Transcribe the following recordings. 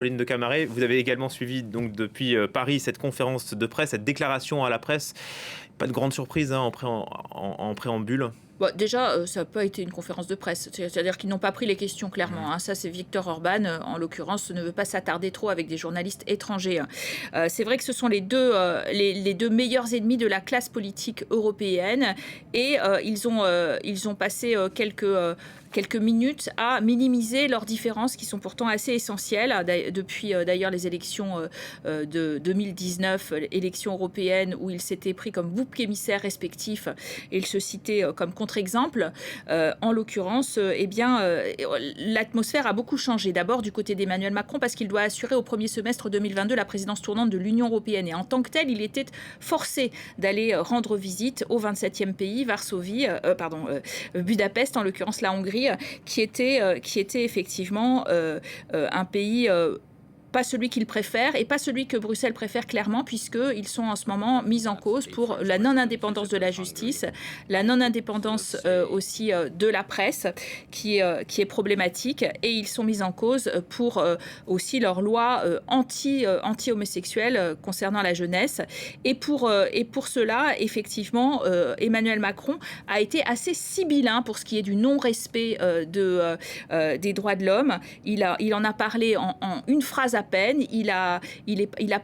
Caroline de Camaret, vous avez également suivi donc depuis Paris cette conférence de presse, cette déclaration à la presse. Pas de grande surprise hein, en préambule. Bon, déjà, ça n'a pas été une conférence de presse. C'est-à-dire qu'ils n'ont pas pris les questions clairement, hein. Ça, c'est Viktor Orban, en l'occurrence, ne veut pas s'attarder trop avec des journalistes étrangers, hein. C'est vrai que ce sont les 2 meilleurs ennemis de la classe politique européenne et ils ont passé quelques minutes à minimiser leurs différences qui sont pourtant assez essentielles. Depuis d'ailleurs les élections de 2019, élections européennes, où ils s'étaient pris comme boucs émissaires respectifs et ils se citaient comme contre-exemple. En l'occurrence, l'atmosphère a beaucoup changé. D'abord du côté d'Emmanuel Macron, parce qu'il doit assurer au premier semestre 2022 la présidence tournante de l'Union européenne. Et en tant que tel, il était forcé d'aller rendre visite au 27e pays, Budapest, en l'occurrence la Hongrie, qui était effectivement un pays pas celui qu'il préfère et pas celui que Bruxelles préfère clairement, puisqu'ils sont en ce moment mis en cause pour la non-indépendance de la justice, la non-indépendance aussi de la presse, qui est problématique, et ils sont mis en cause pour aussi leurs lois anti-homosexuelles concernant la jeunesse. Et pour cela, effectivement, Emmanuel Macron a été assez sibyllin pour ce qui est du non-respect des droits de l'homme. Il en a parlé en une phrase à peine. Il a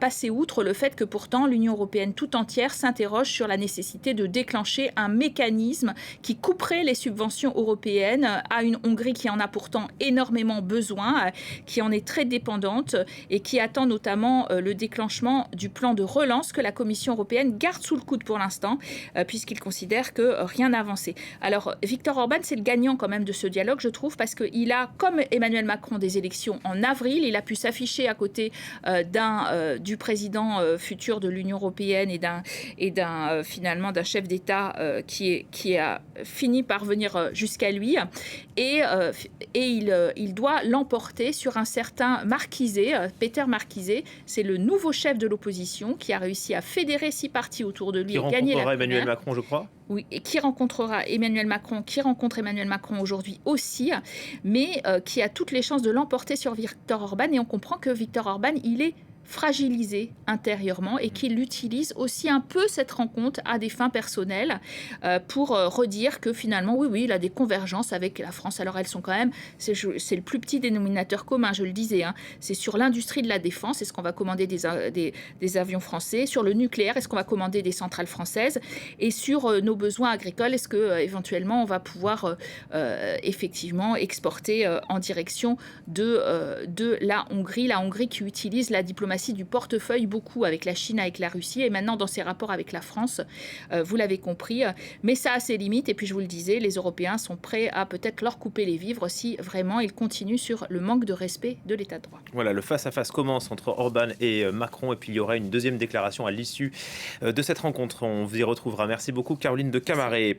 passé outre le fait que pourtant l'Union européenne tout entière s'interroge sur la nécessité de déclencher un mécanisme qui couperait les subventions européennes à une Hongrie qui en a pourtant énormément besoin, qui en est très dépendante et qui attend notamment le déclenchement du plan de relance que la Commission européenne garde sous le coude pour l'instant, puisqu'il considère que rien n'a avancé. Alors, Viktor Orban, c'est le gagnant quand même de ce dialogue, je trouve, parce qu'il a, comme Emmanuel Macron, des élections en avril. Il a pu s'afficher à côté du président futur de l'Union européenne finalement d'un chef d'État qui a fini par venir jusqu'à lui. Et il doit l'emporter sur un certain Marquisé, Peter Marquisé. C'est le nouveau chef de l'opposition qui a réussi à fédérer 6 partis autour de lui Qui et gagner la rencontrera primaire. Emmanuel Macron, je crois. Oui, et qui rencontrera Emmanuel Macron, qui rencontre Emmanuel Macron aujourd'hui aussi, mais qui a toutes les chances de l'emporter sur Viktor Orban. Et on comprend que Viktor Orban, il est fragilisé intérieurement et qu'il utilise aussi un peu cette rencontre à des fins personnelles pour redire que finalement, oui, il a des convergences avec la France. Alors elles sont quand même, c'est le plus petit dénominateur commun, je le disais, hein. C'est sur l'industrie de la défense, est-ce qu'on va commander des avions français? Sur le nucléaire, est-ce qu'on va commander des centrales françaises? Et sur nos besoins agricoles, est-ce que éventuellement on va pouvoir effectivement exporter en direction de la Hongrie qui utilise la diplomatie du portefeuille beaucoup avec la Chine, avec la Russie et maintenant dans ses rapports avec la France, vous l'avez compris, mais ça a ses limites. Et puis je vous le disais, les Européens sont prêts à peut-être leur couper les vivres si vraiment ils continuent sur le manque de respect de l'état de droit. Voilà, le face-à-face commence entre Orban et Macron et puis il y aura une deuxième déclaration à l'issue de cette rencontre. On vous y retrouvera. Merci beaucoup Caroline de Camaret.